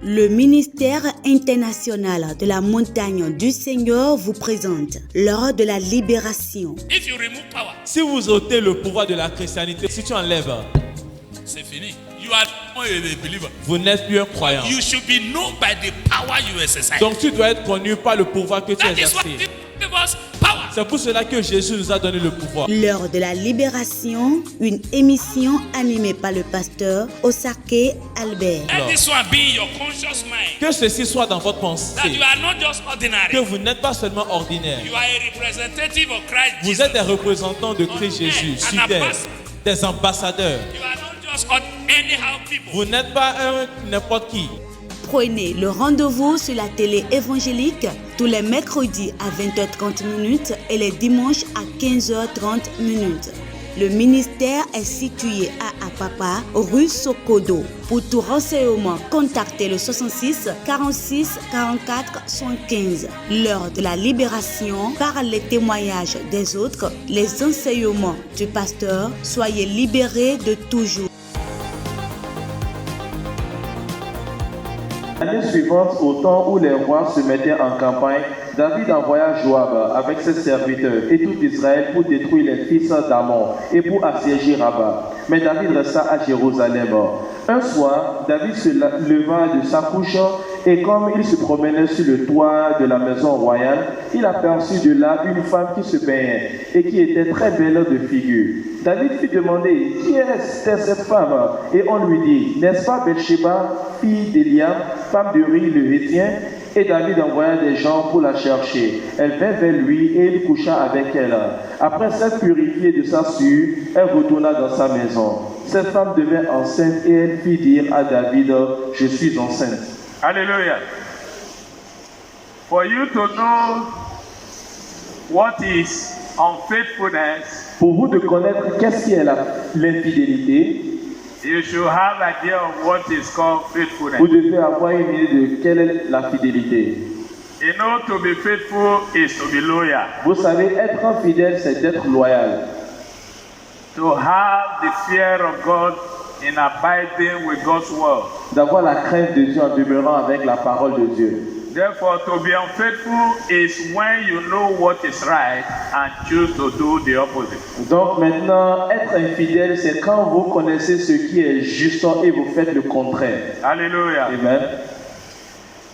Le ministère international de la montagne du Seigneur vous présente l'heure de la libération. If you remove power, Si vous ôtez le pouvoir de la christianité, si tu enlèves, c'est fini. You are not a believer. vous n'êtes plus un croyant. You should be known by the power you exercise. Donc tu dois être connu par le pouvoir que tu That is what exerces. give us power. C'est pour cela que Jésus nous a donné le pouvoir. L'heure de la libération, une émission animée par le pasteur Osake Albert. Let this one be in your conscious mind. Que ceci soit dans votre That pensée. you are not just ordinary. Que vous n'êtes pas seulement ordinaire. You are a representative of Christ Vous Jesus. êtes des représentants de Christ Jésus sur terre, des ambassadeurs. You are not just anyhow people. Vous n'êtes pas un n'importe qui. Prenez le rendez-vous sur la télé évangélique tous les mercredis à 20h30 et les dimanches à 15h30. Le ministère est situé à Apapa, rue Sokodo. Pour tout renseignement, contactez le 66 46 44 115. L'heure de la libération par les témoignages des autres, les enseignements du pasteur. Soyez libérés de toujours. L'année suivante, au temps où les rois se mettaient en campagne, David envoya Joab avec ses serviteurs et tout Israël pour détruire les fils d'Amon et pour assiéger Rabat. Mais David resta à Jérusalem. Un soir, David se leva de sa couche et comme il se promenait sur le toit de la maison royale, il aperçut de là une femme qui se baignait et qui était très belle de figure. David fit demander qui était cette femme et on lui dit, n'est-ce pas Bathsheba, fille d'Eliam, femme de Uri le Héthien? Et David envoya des gens pour la chercher. Elle vint vers lui et il coucha avec elle. Après s'être purifiée de sa sueur, elle retourna dans sa maison. Cette femme devint enceinte et elle fit dire à David, je suis enceinte. Hallelujah. For you to know what is unfaithfulness, Pour vous de connaître qu'est-ce qui est l'infidélité, you should have idea of what is called faithfulness. vous devez avoir une idée de quelle est la fidélité. You know, to be faithful is to be loyal. Vous savez, être fidèle, c'est d'être loyal. To have the fear of God in abiding with God's word. D'avoir la crainte de Dieu en demeurant avec la parole de Dieu. Therefore, to be unfaithful is when you know what is right and choose to do the opposite. Donc maintenant, être infidèle, c'est quand vous connaissez ce qui est juste et vous faites le contraire. Hallelujah. Amen.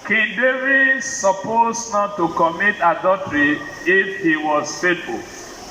King David supposed not to commit adultery if he was faithful.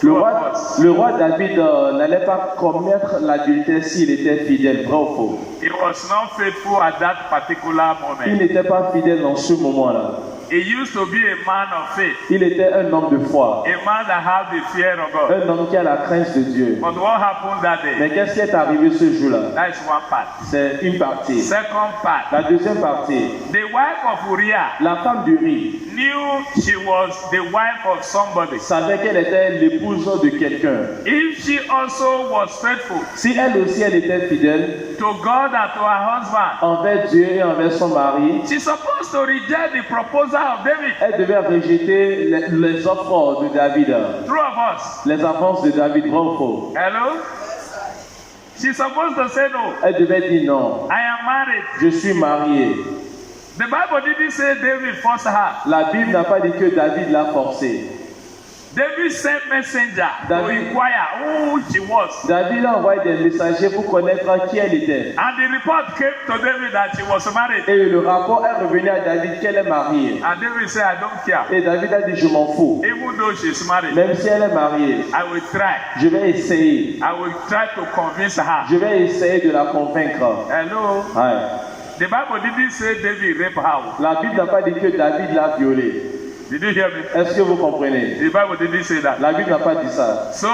Le roi David n'allait pas commettre l'adultère s'il était fidèle, vrai ou faux. He was not faithful at that particular Il moment. n'était pas fidèle dans ce moment-là. He used to be a man of faith, Il était un homme de foi, a man that had the fear of God. un homme qui a la crainte de Dieu. But what happened that Mais day? qu'est-ce qui est arrivé ce jour-là? That is one part. C'est une partie. Second part, La deuxième partie, the wife of Uriah la femme d'Uri knew she was the wife of somebody. savait qu'elle était l'épouse de quelqu'un. If she also was faithful Si elle aussi elle était fidèle to God and to her husband, envers Dieu et envers son mari, she's supposed to reject the proposal of David. elle devait rejeter les offres de David, True of us. les avances de David, vrai ou faux. Hello? She's supposed to say no. Elle devait dire non, I am married. je suis marié. The Bible didn't say David forced her. La Bible n'a pas dit que David l'a forcé. David sent messenger to David- inquire who she was. David a envoyé des messagers pour connaître qui elle était. And the report came to David that she was married. Et le rapport est revenu à David qu'elle est mariée. And David said, I don't care. Et David a dit, je m'en fous. Even though she's married, Même si elle est mariée, I will try. je vais essayer. I will try to convince her. Je vais essayer de la convaincre. Hello? Ouais. The Bible didn't say David raped her. La Bible n'a pas dit que David l'a violée. Did you hear me? Est-ce que vous comprenez? The Bible didn't say that. La Bible n'a pas dit ça. So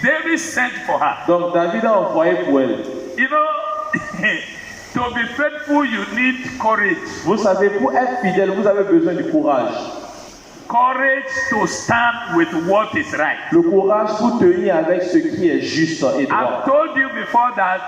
David sent for her. Donc David a envoyé pour elle. You know, to be faithful, you need courage. Vous savez, pour être fidèle, vous avez besoin du courage. Courage to stand with what is right. Le courage pour tenir avec ce qui est juste et I've droit. told you before that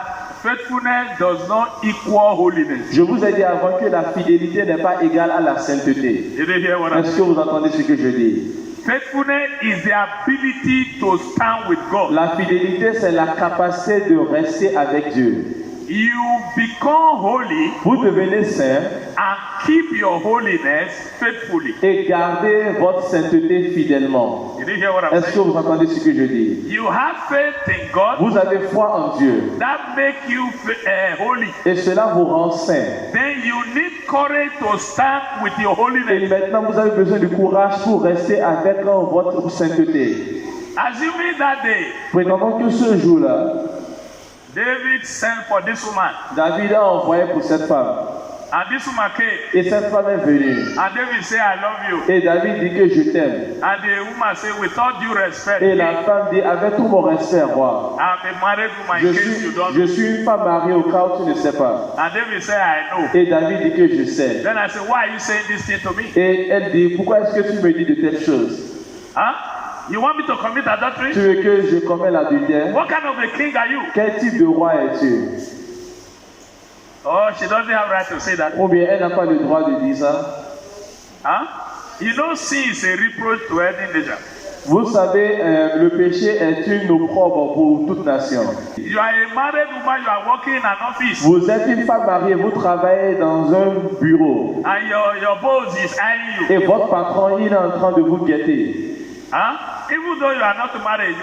faithfulness does not equal holiness. Je vous ai dit avant que la fidélité n'est pas égale à la sainteté. You didn't hear what I Est-ce said? que vous entendez ce que je dis? Faithfulness is the ability to stand with God. La fidélité, c'est la capacité de rester avec Dieu. you become holy vous devenez saint and keep your holiness faithfully. et gardez votre sainteté fidèlement. Did you hear what I'm Est-ce que saying? vous entendez ce que je dis? You have faith in God Vous avez foi en Dieu that make you holy. et cela vous rend saint. Then you need courage to stand with your Et holiness. maintenant, vous avez besoin de courage pour rester avec votre sainteté. Assuming that day, Prétendons que ce jour-là, David sent for this woman, David a envoyé pour cette femme. and this woman came, Et cette femme est venue. and David said, I love you. Et David dit que je t'aime. And the woman said, with all due respect, Et la femme dit, avec tout mon respect, roi, I'm a married woman je in case you don't suis, know. je suis une femme mariée au cas où tu ne sais pas. And David said, I know. Et David dit que je sais. Then I said, why are you saying this thing to me? Et elle dit, pourquoi est-ce que tu me dis de telles choses? Huh? You want me to commit adultery? Tu veux que je commette l'adultère? What kind of a king are you? Quel type de roi es-tu? Oh, she doesn't have right to say that. Ou bien elle n'a pas le droit de dire ça? Huh? You know, sin is a reproach to any nation. Vous savez, le péché est une opprobre pour toute nation. You are a married woman, you are working in an office, Vous êtes une femme mariée, vous travaillez dans un bureau. and your boss is eyeing you. Et votre patron, il est en train de vous guetter. Huh? Even though you are not married,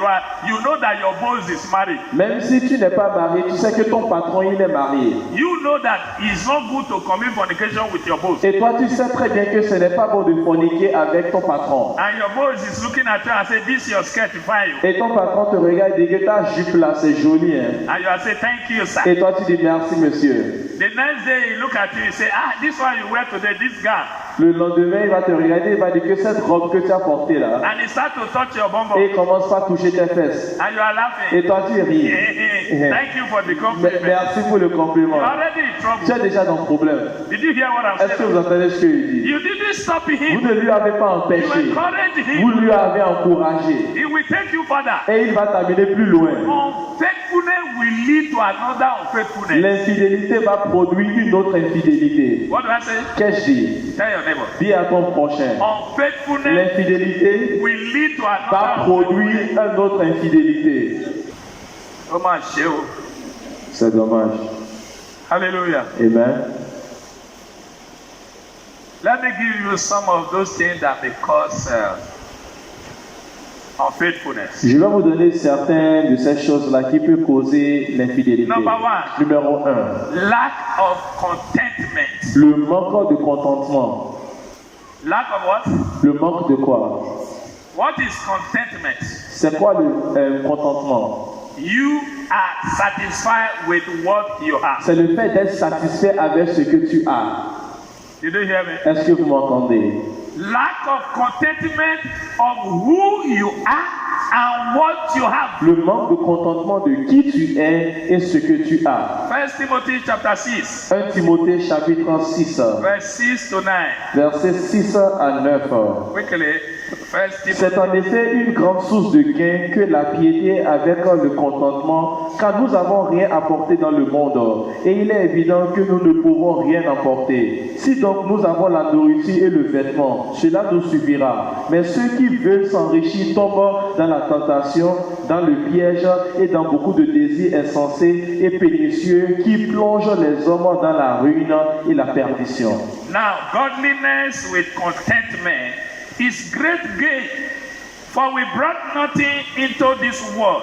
you know that your boss is married. Même si tu n'es pas marié, tu sais que ton patron, il est marié. You know that it's not good to commit fornication with your boss. Et toi, tu sais très bien que ce n'est pas bon de forniquer avec ton patron. And your boss is looking at you and say, this your skirt fine. Et ton patron te regarde et dit que ta jupe là, c'est joli. Hein? And you are say, thank you, sir. Et toi, tu dis merci, monsieur. The next day, he look at you and say, this one you wear today, this gown. Le lendemain, il va te regarder, il va dire que cette robe que tu as portée là, And he start to touch your bum et bum. il commence par toucher tes fesses. And you are laughing. Et toi, tu ris. Thank you for the compliment. Merci pour le compliment. You're already in Tu trouble. es déjà dans le problème. Did you hear what I'm Est-ce que vous saying? entendez ce qu'il dit? You didn't stop Vous him. ne lui avez pas You empêché. encouraged Vous him. lui avez encouragé. He will take you further. Et il va t'amener plus loin. Unfaithfulness will lead to another unfaithfulness. L'infidélité va produire une autre infidélité. What do I say? Qu'est-ce que je dis? Tell your neighbor. Dis à ton prochain. Unfaithfulness L'infidélité will lead to va another produire une autre infidélité. Oh my show. C'est dommage. Hallelujah. Amen. Let me give you some of those things that may cause unfaithfulness. Je vais vous donner certaines de ces choses-là qui peuvent causer l'infidélité. Number one. Numéro 1. Lack of contentment. Le manque de contentement. Lack of what? Le manque de quoi? What is contentment? C'est quoi le contentement? You are satisfied with what you have. C'est le fait d'être satisfait avec ce que tu as. Did you hear me? Est-ce que vous m'entendez? Lack of contentment of who you are and what you have. Le manque de contentement de qui tu es et ce que tu as. 1 Timothy chapter 6, 1 Timothée chapitre 6, verse 6 to 9. versets 6 à 9. Quickly, 1 C'est Timothy. en effet une grande source de gain que la piété avec le contentement, car nous n'avons rien apporté dans le monde, et il est évident que nous ne pouvons rien apporter. Si donc nous avons la nourriture et le vêtement, cela nous suffira. Mais ceux qui veulent s'enrichir tombent dans la tentation, dans le piège et dans beaucoup de désirs insensés et pernicieux qui plongent les hommes dans la ruine et la perdition. Now, godliness with contentment is great gain, for we brought nothing into this world,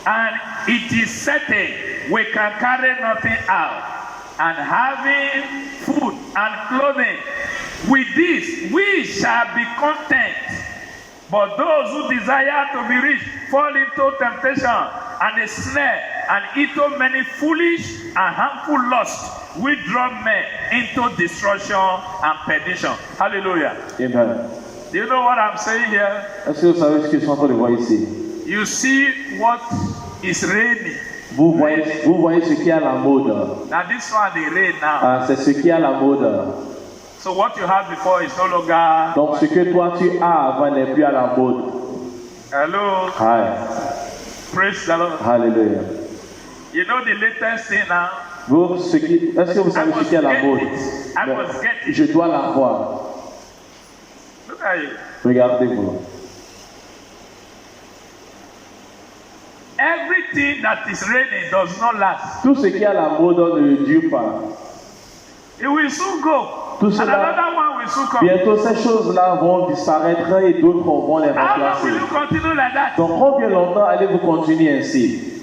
and it is certain we can carry nothing out. And having food and clothing, with this we shall be content. But those who desire to be rich fall into temptation and a snare, and into many foolish and harmful lusts, which draw men into destruction and perdition. Hallelujah. Amen. Do you know what I'm saying here? Est-ce que vous savez ce que je suis en train de voir ici? You see what is raining. Vous voyez ce qui est à la mode. Now this one they rain now. Ah, c'est ce qui est à la mode. So what you had before is no longer. Donc ce que toi tu as avant n'est plus à la mode. Hello. Hi. Praise the Lord. Hallelujah. You know the latest thing now? Est-ce que vous savez ce qui est à la mode? I was getting. Je dois l'avoir. Look at you. Regardez-vous. everything that is reigning does not last. Tout ce qui est à la mode ne dure pas. It will soon go. Tout And cela, another one will soon come. bientôt ces choses-là vont disparaître et d'autres vont les How long remplacer. will you continue like that? Donc combien longtemps allez-vous continuer ainsi?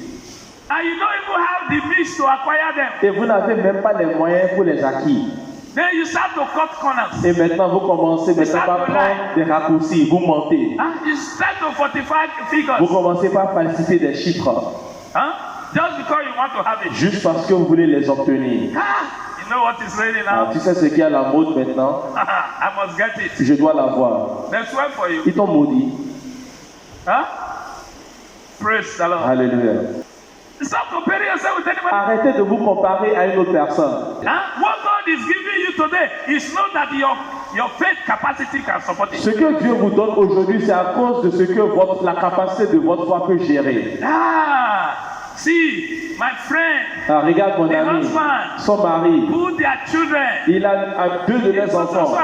And you don't even have the means to acquire them. Et vous n'avez même pas les moyens pour les acquis. Then you start to cut corners. Et maintenant vous commencez maintenant par prendre des raccourcis, vous mentez. You start to fortify figures. Vous commencez par falsifier des chiffres. Just because you want to have it. Juste parce que vous voulez les obtenir. You know what is ready now? Tu sais ce qui est à la mode maintenant? I must get it. Je dois l'avoir. Next one for you. Ils t'ont maudit. Praise the Lord. Alléluia. Stop comparing yourself with anybody. Arrêtez de vous comparer à une autre personne. What God is giving you today is not that your faith capacity can support it. Ce que Dieu vous donne aujourd'hui, c'est à cause de ce que la capacité de votre foi peut gérer. See, my friend, regarde mon ami, son mari, put their children, il a deux de mes enfants,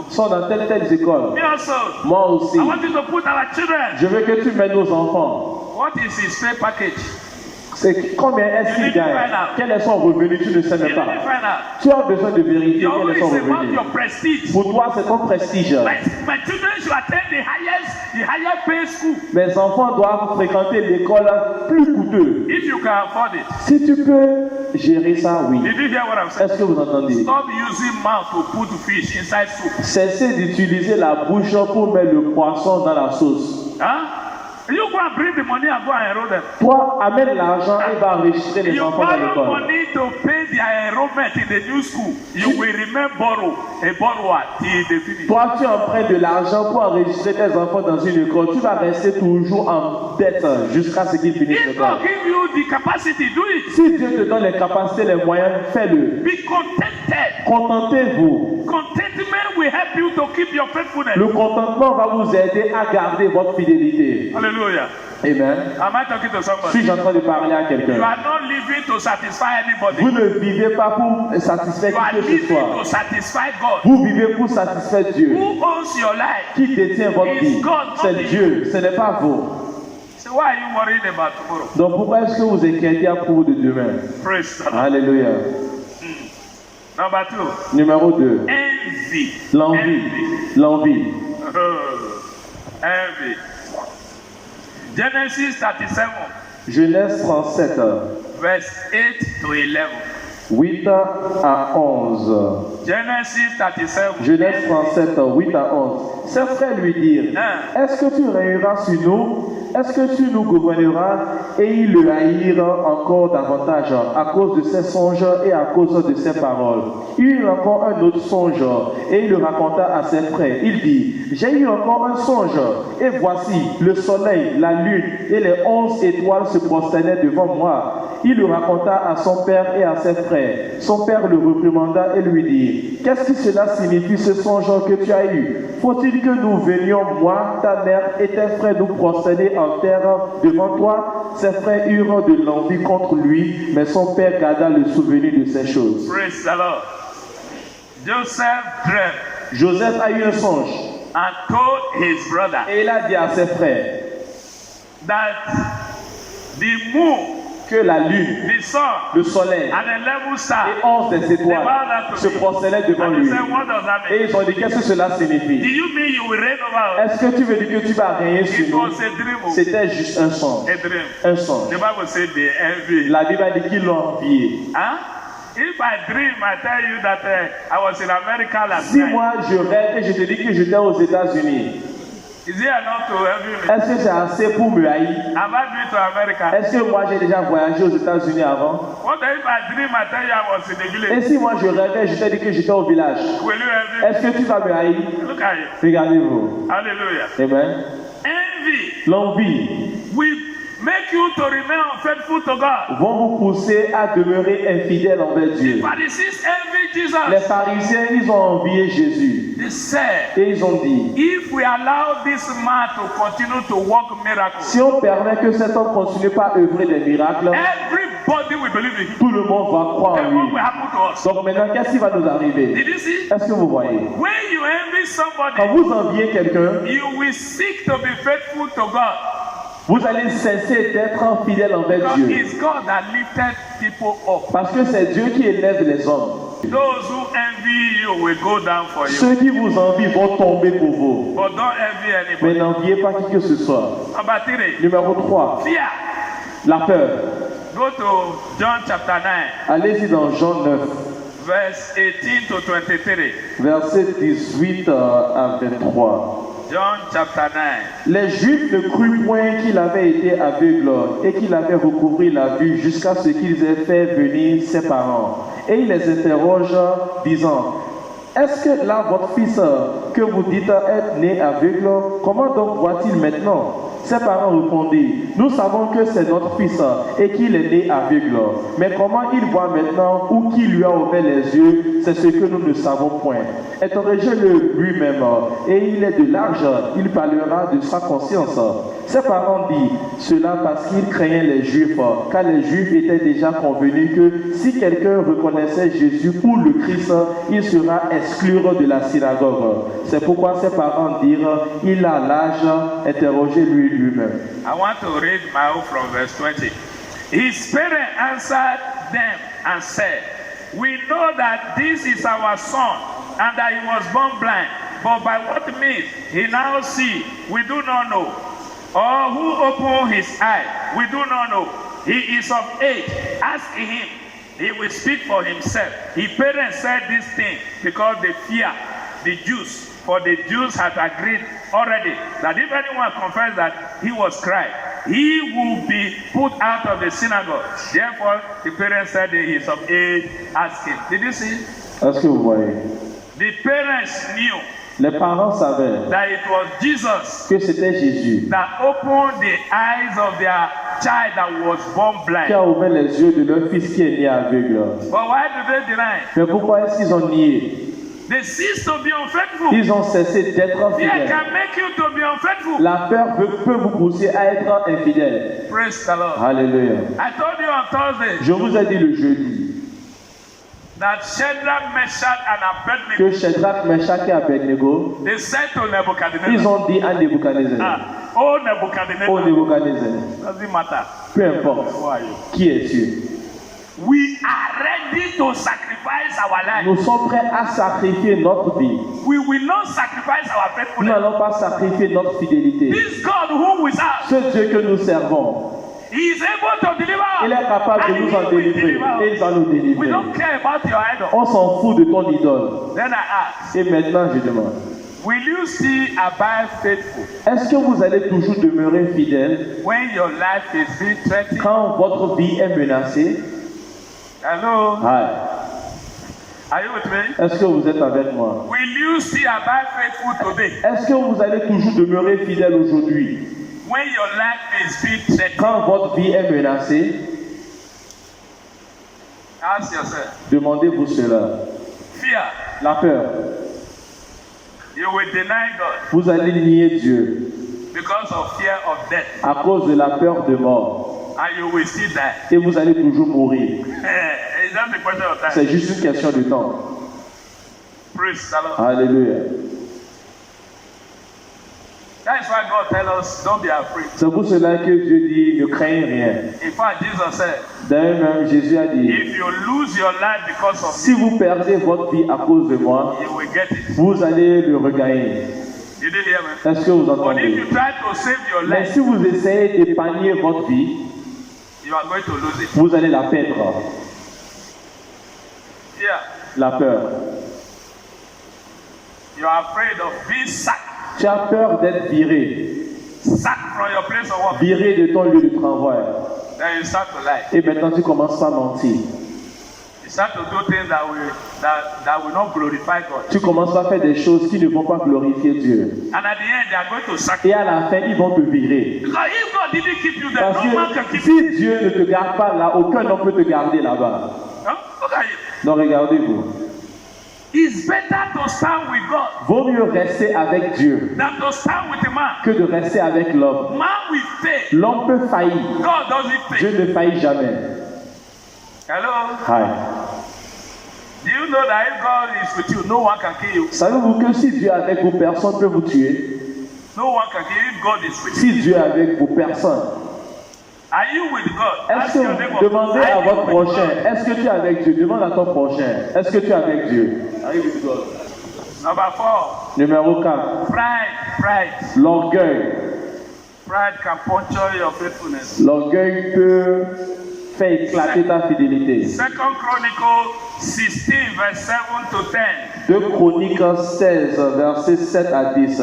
sont dans telle école. Moi aussi. I want you to put our children. Je veux que tu mets nos enfants. What is his pay package? C'est combien est-ce qu'il gagne? Quel est son revenu? Tu ne sais même pas. Tu as besoin de vérifier quel est son revenu. Pour toi, c'est ton prestige. My children should attend the higher pay school. Mes enfants doivent fréquenter l'école plus coûteuse. If you can afford it. Si tu peux gérer ça, oui. Did you hear what I'm saying? Est-ce que vous entendez? Stop using mouth to put fish inside soup. Cessez d'utiliser la bouche pour mettre le poisson dans la sauce. You go and bring the money and go and enroll them. Toi, amène l'argent et va enregistrer les enfants dans l'école. You borrow money to pay their enrollment in the new school. You will remain a borrower till they finish. Toi, tu empruntes de l'argent pour enregistrer tes enfants dans une école. Tu vas rester toujours en dette jusqu'à ce qu'ils finissent l'école. If God give you the capacity, do it. Si Dieu te donne les capacités, les moyens, fais-le. Be contented. Contentez-vous. Contentment will help you to keep your faithfulness. Le contentement va vous aider à garder votre fidélité. Hallelujah. Amen. Am I talking to somebody? Suis-je en train de parler à quelqu'un? You are not living to satisfy anybody. Vous ne vivez pas pour satisfaire qui que ce soit. You are living to satisfy God. Vous vivez pour satisfaire Dieu. Who owns your life? Qui détient votre vie? C'est Dieu, ce n'est pas vous. So why are you worrying about tomorrow? Donc pourquoi est-ce que vous inquiétez à propos de demain? Praise the Lord. Alléluia. Number 2. Numéro 2. Envy. L'envie. L'envie. Envy. Genesis 37. Genèse 37. Verse 8 to 11. 8 à 11. Genesis 37. Genèse 37, 8 à 11. Ses frères lui dirent, est-ce que tu régneras sur nous? Est-ce que tu nous gouverneras? Et ils le haïrent encore davantage à cause de ses songes et à cause de ses paroles. Il eut encore un autre songe et il le raconta à ses frères. Il dit, j'ai eu encore un songe et voici le soleil, la lune et les 11 étoiles se prosternaient devant moi. Il le raconta à son père et à ses frères. Son père le réprimanda et lui dit, qu'est-ce que cela signifie ce songe que tu as eu? Faut-il que nous venions, moi, ta mère et tes frères, nous prosterner en terre devant toi? Ses frères eurent de l'envie contre lui, mais son père garda le souvenir de ces choses. Praise the Lord. Joseph dreamt. Joseph a eu un songe. And told his brother. Et il a dit à ses frères. That the moon. Que la lune, the sun, le soleil et 11 des étoiles se prosternaient devant lui. Et ils ont dit, qu'est-ce que cela signifie? Est-ce que tu veux dire que tu vas régner sur nous? C'était juste un songe. Un songe. La Bible a dit qu'ils l'ont envié. If I dream, I tell you that I was in America last si night. moi je rêve et je te dis que j'étais aux États-Unis, is it enough to envy me? Est-ce que c'est assez pour me haïr? Have I been to America? Est-ce que moi j'ai déjà voyagé aux États-Unis avant? What if I dream, I tell you I was in the village? Et si moi je rêvais et je te dis que j'étais au village, will you envy me? Est-ce que tu vas me haïr? Look at you. Regardez-vous. Hallelujah. Amen. Envy. L'envie will make you to remain unfaithful to God. Vont vous pousser à demeurer infidèle envers Dieu. The Pharisees envy Jesus. Les pharisiens, ils ont envié Jésus. They said, et ils ont dit, if we allow this man to continue to work miracles, si on permet que cet homme continue pas à œuvrer des miracles, everybody will believe in him. Tout le monde va croire en lui. What will happen to us? Donc maintenant, qu'est-ce qui va nous arriver? Did you see? Est-ce que vous voyez? When you envy somebody, quand vous enviez quelqu'un, you will seek to be faithful to God. Vous allez cesser d'être fidèle envers Because Dieu. it's God that lifted people up. Parce que c'est Dieu qui élève les hommes. Those who envy you will go down for you. Ceux qui vous envient vont tomber pour vous. But don't envy Mais anybody. n'enviez pas qui que ce soit. Number 3. Numéro 3, Fear. la peur. Go to John chapter 9, Allez-y dans Jean 9, verse 18 to 23. versets 18 à 23. John chapter 9. Les Juifs ne crurent point qu'il avait été aveugle et qu'il avait recouvré la vue jusqu'à ce qu'ils aient fait venir ses parents. Et il les interroge, disant, est-ce que là votre fils que vous dites être né aveugle, comment donc voit-il maintenant? Ses parents répondirent, nous savons que c'est notre fils et qu'il est né aveugle. Mais comment il voit maintenant ou qui lui a ouvert les yeux, c'est ce que nous ne savons point. Interrogez-le lui-même et il est de l'âge, il parlera de sa conscience. Ses parents dirent cela parce qu'ils craignaient les Juifs, car les Juifs étaient déjà convenus que si quelqu'un reconnaissait Jésus pour le Christ, il sera exclu de la synagogue. C'est pourquoi ses parents dirent, il a l'âge, interrogez-lui lui-même. I want to read my own from verse 20. His parents answered them and said, we know that this is our son, and that he was born blind. But by what means he now see, we do not know. Or who opened his eye, we do not know. He is of age. Ask him. He will speak for himself. His parents said this thing because they fear the Jews. For the Jews had agreed already that if anyone confessed that he was Christ, he will be put out of the synagogue. Therefore, the parents said that he is of age. Ask him. Did you see? Est-ce que vous voyez? The parents knew Les parents savaient that it was Jesus que c'était Jésus that opened the eyes of their child that was born qui blind. a ouvert les yeux de leur fils qui est né aveugle. But why do they deny? Mais pourquoi est-ce qu'ils ont nié? They cease to be unfaithful. Ils ont cessé d'être Fear fidèles. can make you to be unfaithful. La peur peut vous pousser à être infidèle. Praise the Lord. Alléluia. I told you on Thursday Je vous ai dit le jeudi that Shadrach, Meshach, and Abednego, que Shadrach, Meshach et Abednego, they said to ils Nebuchadnezzar, ont dit à Nebuchadnezzar, oh ô Nebuchadnezzar, Nebuchadnezzar, doesn't matter. peu importe Who are you? qui es-tu, We are ready to sacrifice our life. nous sommes prêts à sacrifier notre vie. We will not sacrifice our Nous faithfulness. n'allons pas sacrifier notre fidélité. This God whom we serve, Ce Dieu que nous servons, He is able to deliver us. il est capable de And nous He en will délivrer deliver et us. il va nous We délivrer. don't care about your idol. On s'en fout de ton idole. Then I ask, Et maintenant, je demande, will you still abide faithful est-ce que vous allez toujours demeurer fidèle when your life is being threatened? quand votre vie est menacée? Hello? Hi. Are you with me? Est-ce que vous êtes avec moi? Will you still abide faithful today Est-ce que vous allez toujours demeurer fidèle aujourd'hui when your life is being threatened? quand votre vie est menacée? Ask yourself. Demandez-vous cela. Fear. La peur. You will deny God Vous allez nier Dieu because of fear of death, à cause de la peur de mort. and you will still die. Et vous allez toujours mourir. It's just a question of time. C'est juste une question de temps. Praise the Lord. Alléluia. That is why God tells us, don't be afraid. C'est pour cela que Dieu dit, ne craignez rien. In fact, Jesus said, D'ailleurs même, Jésus a dit, if you lose your life because of si vous perdez votre vie à cause de moi, me, you will get it. vous allez le regagner. Did you hear me? Est-ce que vous But if entendez? you try to save your Mais life, si vous essayez d'épargner votre vie, you are going to lose it. vous allez la perdre. Yeah. La peur. You are afraid of being sacked. Tu as peur d'être viré. Sacked from your place of work. Viré de ton lieu de travail. Then you start to lie. Et maintenant tu commences à mentir. You start to do things that will not glorify God. Tu commences à faire des choses qui ne vont pas glorifier Dieu. And at the end, they are going to sack Et you. à la fin, ils vont te virer. Because if God didn't keep you there, Parce no man can que keep you. si Dieu ne te garde pas là, aucun homme peut te garder là-bas. Huh? Look at you. Donc regardez-vous. It's better to stand with God Vaut mieux rester avec Dieu than to stand with a man. que de rester avec l'homme. Man will fail. L'homme peut faillir. God doesn't Dieu fail. ne faillit jamais. Hello? Hi. Do you know that if God is with you, no one can kill you? Savez-vous que si Dieu est avec vous, personne ne peut vous tuer? No one can give if God is with you. Si Dieu est avec vous, personne. Are you with God? Est-ce Ask your que neighbor, demandez à are you votre with prochain, God? est-ce que tu es avec Dieu? Demande à ton prochain, est-ce que tu es avec Dieu? Are you with God? Number 4. Numéro 4, Pride. l'orgueil. Pride can puncture your faithfulness. L'orgueil peut faire éclater ta fidélité. 2 Chronicles 16, verse 7 to 10. 2 Chroniques 16, versets 7 à 10.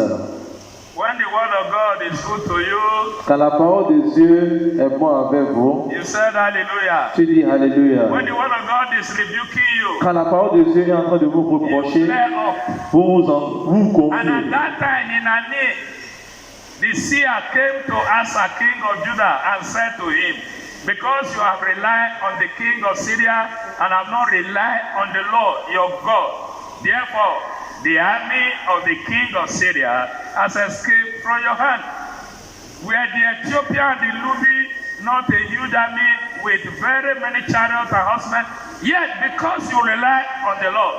When the word of God is good to you, Quand la parole de Dieu est bonne avec vous, you said hallelujah. tu dis Alléluia. When the word of God is rebuking you, Quand la parole de Dieu est en train de vous you reprocher, flare up. vous And at gonflez. that time in Ani, the seer came to Asa, king of Judah, and said to him, because you have relied on the king of Syria and have not relied on the Lord your God, therefore the army of the king of Syria has escaped from your hand. Were the Ethiopian, the Lubi, not a huge army with very many chariots and horsemen? Yet because you rely on the Lord,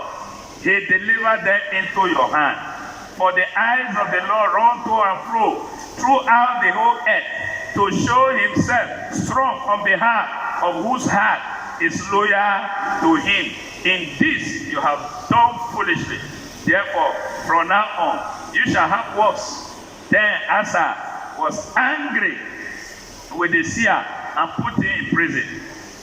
he delivered them into your hand. For the eyes of the Lord run to and fro throughout the whole earth to show himself strong on behalf of whose heart is loyal to him. In this you have done foolishly. Therefore, from now on, you shall have works. Then Asa was angry with the seer and put him in prison.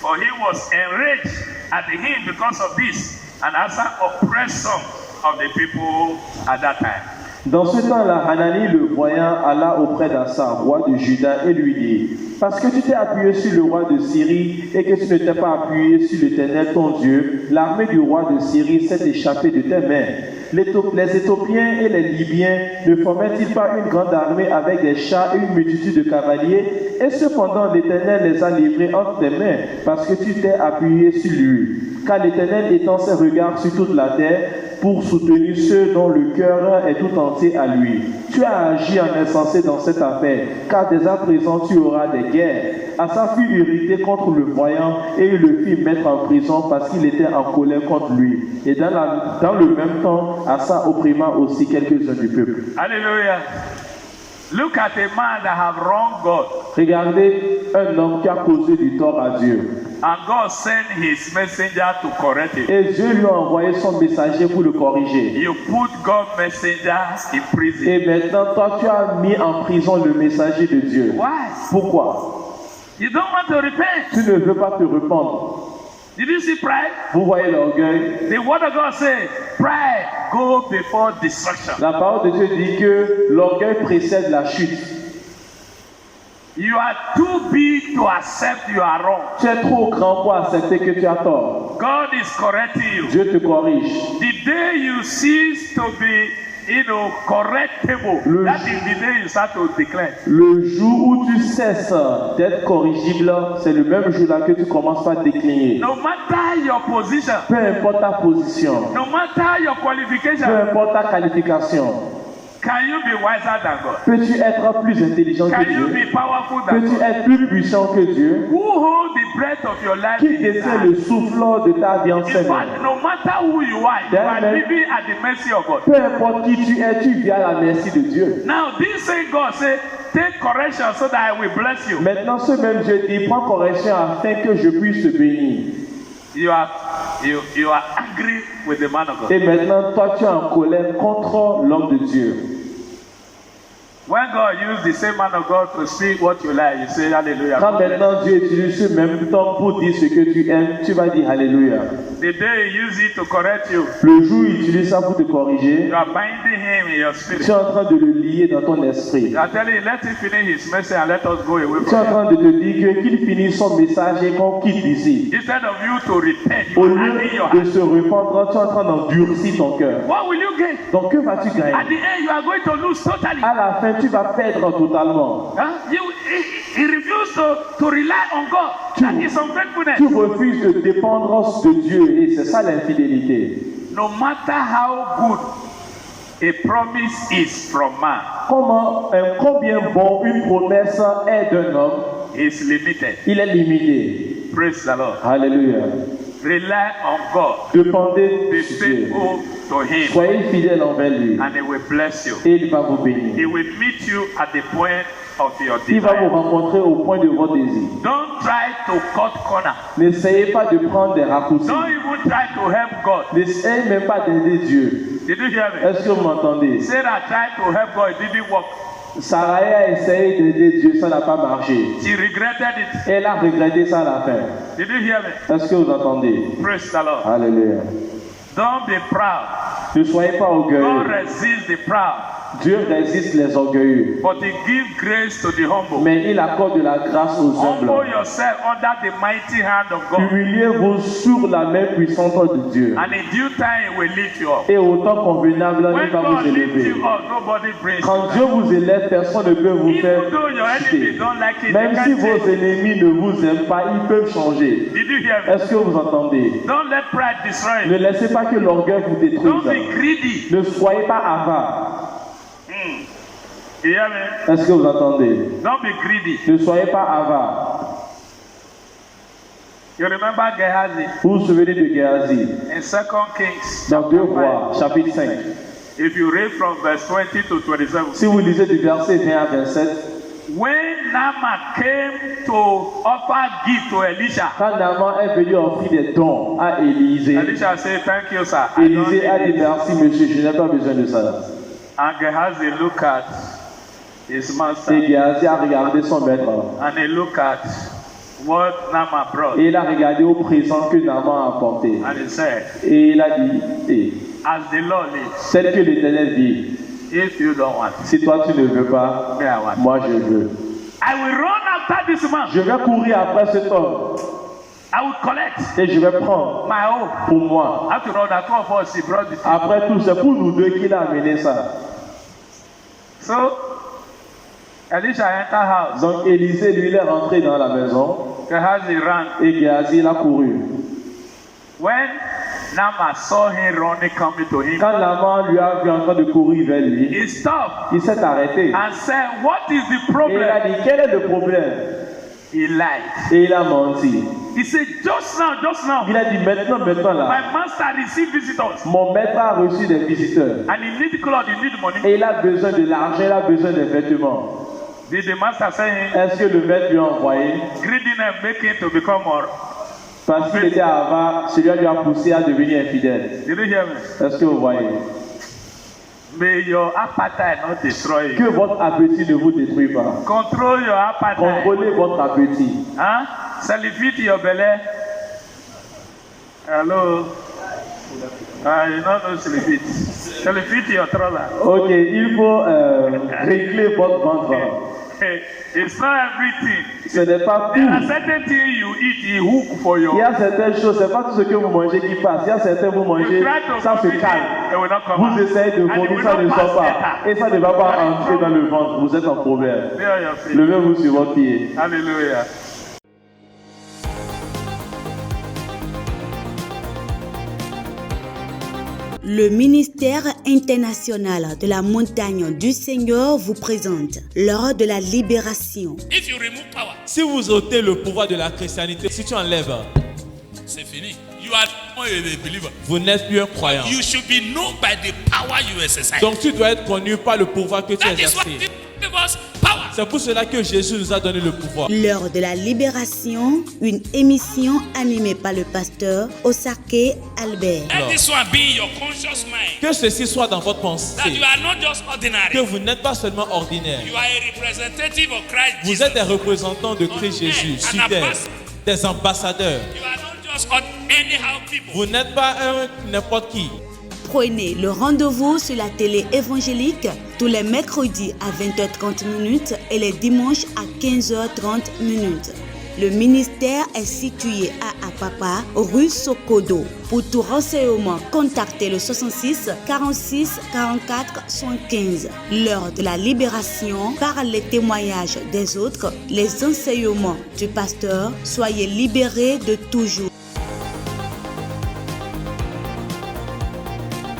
For he was enraged at him because of this. And Asa oppressed some of the people at that time. Dans ce temps-là, Hanani le voyant alla auprès d'Asa, roi de Juda, et lui dit, parce que tu t'es appuyé sur le roi de Syrie et que tu ne t'es pas appuyé sur l'Éternel ton Dieu, l'armée du roi de Syrie s'est échappée de tes mains. Les Éthiopiens et les Libyens ne formaient-ils pas une grande armée avec des chars et une multitude de cavaliers? Et cependant l'Éternel les a livrés entre tes mains parce que tu t'es appuyé sur lui. Car l'Éternel étend ses regards sur toute la terre pour soutenir ceux dont le cœur est tout entier à lui. Tu as agi en insensé dans cette affaire, car dès à présent tu auras des guerres. Asa fut irrité contre le voyant et il le fit mettre en prison parce qu'il était en colère contre lui. Et dans le même temps, Asa opprima aussi quelques-uns du peuple. Alléluia. Look at a man that have wronged God. Regardez un homme qui a causé du tort à Dieu. And God sent his messenger to correct him. Et Dieu lui a envoyé son messager pour le corriger. You put God's messenger in prison. Et maintenant, toi, tu as mis en prison le messager de Dieu. Why? Pourquoi? You don't want to repent. Tu ne veux pas te rependre. Did you see pride? Vous voyez l'orgueil? The word of God says, pride go before destruction. La parole de Dieu dit que l'orgueil précède la chute. You are too big to accept you are wrong. Tu es trop grand pour accepter que tu as tort. God is correcting you. Dieu te corrige. The day you cease to be, correctable, that is the day you start to declare. Le jour où tu cesses d'être corrigible, c'est le même jour-là que tu commences à décliner. No matter your position, Peu importe ta position, no matter your peu qualification, importe ta qualification, can you be wiser than God? peux-tu être plus intelligent que Can you Dieu? be powerful than Peux-tu God? être plus puissant que Dieu? Who hold the breath of your life Qui in his détient hand? le souffle de ta vie en ses In mains? fact, no matter who you are living at the mercy of God. Peu importe qui tu es, tu vis à la merci de Dieu. Now, this same God say, take correction so that I will bless you. Maintenant, ce même Dieu dit, prends correction afin que je puisse te bénir. You are angry with the man of God. Et maintenant, toi, tu es en colère contre l'homme de Dieu. When God used the same man of God to speak what you like, you say hallelujah. Quand maintenant Dieu utilise ce même temps pour dire ce que tu aimes, tu vas dire Alléluia. The day he used it to correct you, Le jour où il utilise ça pour te corriger, you are binding him in your tu spirit. es en train de le lier dans ton esprit. You are telling him, let him finish his message and let us go away Tu es en from train de te dire qu'il finisse son message et qu'on quitte ici. here. Instead of you to repent, Au you are lieu adding your de hand. se repentrer, tu es en train d'endurcir ton cœur. What will you gain? Donc que vas-tu At gagner? the end, you are going to lose totally. À la fin, tu vas perdre totalement. He refused to rely on God. That is unfaithfulness. Tu refuses de dépendre de Dieu et c'est ça l'infidélité. No matter how good a promise is from man, Combien bon une promesse est d'un homme, is limited. il est limité. Praise the Lord. Alléluia. Rely on God. Dépendez Be de Dieu. faithful to him Soyez fidèles envers lui and he will bless you. et il va vous He bénir. will meet you at the point of your Il va vous desire. rencontrer au point de votre désir. Don't try to cut corner. N'essayez pas de prendre des raccourcis. Don't even try to help God. N'essayez même pas d'aider Dieu. Did you hear me? Est-ce que vous m'entendez? Sarah tried to help God, it didn't work. Sarah a essayé d'aider Dieu, ça n'a pas marché. She regretted it. Elle a regretté ça à la fin. Did you hear me? Est-ce que vous entendez? Praise the Lord. Alléluia. Don't be proud. Ne soyez pas Don't orgueilleux. resist the proud. Dieu résiste les orgueilleux, But he gives grace to the humble. mais il accorde de la grâce aux Humble humbles. yourself under the mighty hand of God. Humiliez-vous sur la main puissante de Dieu. And in due time, he will lift you up. Et au temps convenable, When il va God vous lifts élever. you up, nobody brings Quand you Dieu down. vous élève, personne ne peut vous faire Even though your enemies chuter. don't like it, Même they si can vos change. ennemis ne vous aiment pas, ils peuvent changer. Did you hear me? Est-ce que vous entendez? Don't let pride destroy Ne you. laissez pas que l'orgueil vous Don't be détruise. greedy. Ne soyez pas avare. You hear me? Est-ce que vous entendez? Don't be greedy. Ne soyez pas avare. You remember Gehazi Vous vous souvenez de Géasi in 2 Kings dans 2 chapter Rois, 5. chapitre 5. If you read from verse 20 to 27. Si vous lisez du verset 20 à 27, When Naaman came to offer gift to Elisha, quand Naaman est venu offrir des dons à Élisée, Elisha said, "Thank you, sir. I don't Élisée a dit need it." merci monsieur, je n'ai pas besoin de ça. And Gehazi looked at his master Et Géasi a regardé son maître. and he looked at what Naaman brought Et il a regardé au présent que Naaman a apporté. and he said, Et il a dit, "As the Lord lives, tel que l'Éternel dit, if you don't want it, si toi tu ne veux pas, me I want it. moi je veux. I will run after this man. Je vais courir après cet homme I will collect et je vais prendre my own." pour moi. After all, the two of us, he brought the thing. Après tout, c'est pour nous deux qu'il a amené ça. So Elisha entered house. Donc Élisée, lui, il est rentré dans la maison Gehazi ran. et Géasi, il a couru. When Naaman saw him running, coming to him, Quand Naaman lui a vu en train de courir vers lui, he stopped il s'est arrêté. and said, "What is the Et il a problem?" dit, quel est le problème? He lied. Et il a menti. He said, just now, Il a dit, maintenant là, my master received visitors. mon maître a reçu des visiteurs. And he need clothes, he need money. Et il a besoin de l'argent, il a besoin des vêtements. Did the master say him, Est-ce que le maître lui a envoyé? greedy and make him to become more? Parce qu'il était avare, celui lui a poussé à devenir infidèle. Did you hear me? Est-ce que vous voyez? May your appetite not destroy Que you. votre appétit ne vous détruise pas. Control your appetite. Contrôlez votre appétit. Huh? Salivate your belly. Hello. You don't know salivate. Salivate your trouser. Ok, il faut régler votre ventre. It's not everything. Ce n'est pas There are tout. certain things you eat, you hook for Il your. y a certaines choses, c'est pas tout ce que vous mangez qui passe. Il y a certains vous You mangez, try to ça se vomit it, calme. it will not come Vous out. essayez de And it vomir, will ça not ne pass sort pas. later. Et ça ne va pas entrer dans le ventre. Vous êtes en problème. Lay on your feet. Levez-vous sur votre pied. Hallelujah. Le ministère international de la montagne du Seigneur vous présente l'heure de la libération. If you remove power, Si vous ôtez le pouvoir de la christianité, si tu enlèves, c'est fini. You are not a believer. vous n'êtes plus un croyant. You should be known by the power you exercise. Donc tu dois être connu par le pouvoir que tu That is what exerces. gives us power. C'est pour cela que Jésus nous a donné le pouvoir. L'heure de la libération, une émission animée par le pasteur Osake Albert. Let this one be in your conscious mind. Que ceci soit dans votre That pensée. you are not just ordinary. Que vous n'êtes pas seulement ordinaire. You are a representative of Christ Vous Jesus. êtes des représentants de Christ Jésus sur terre. Des ambassadeurs. You are not just anyhow people. Vous n'êtes pas un n'importe qui. Prenez le rendez-vous sur la télé évangélique tous les mercredis à 20h30 et les dimanches à 15h30. Le ministère est situé à Apapa, rue Sokodo. Pour tout renseignement, contactez le 66 46 44 75. L'heure de la libération, par les témoignages des autres, les enseignements du pasteur, soyez libérés de toujours.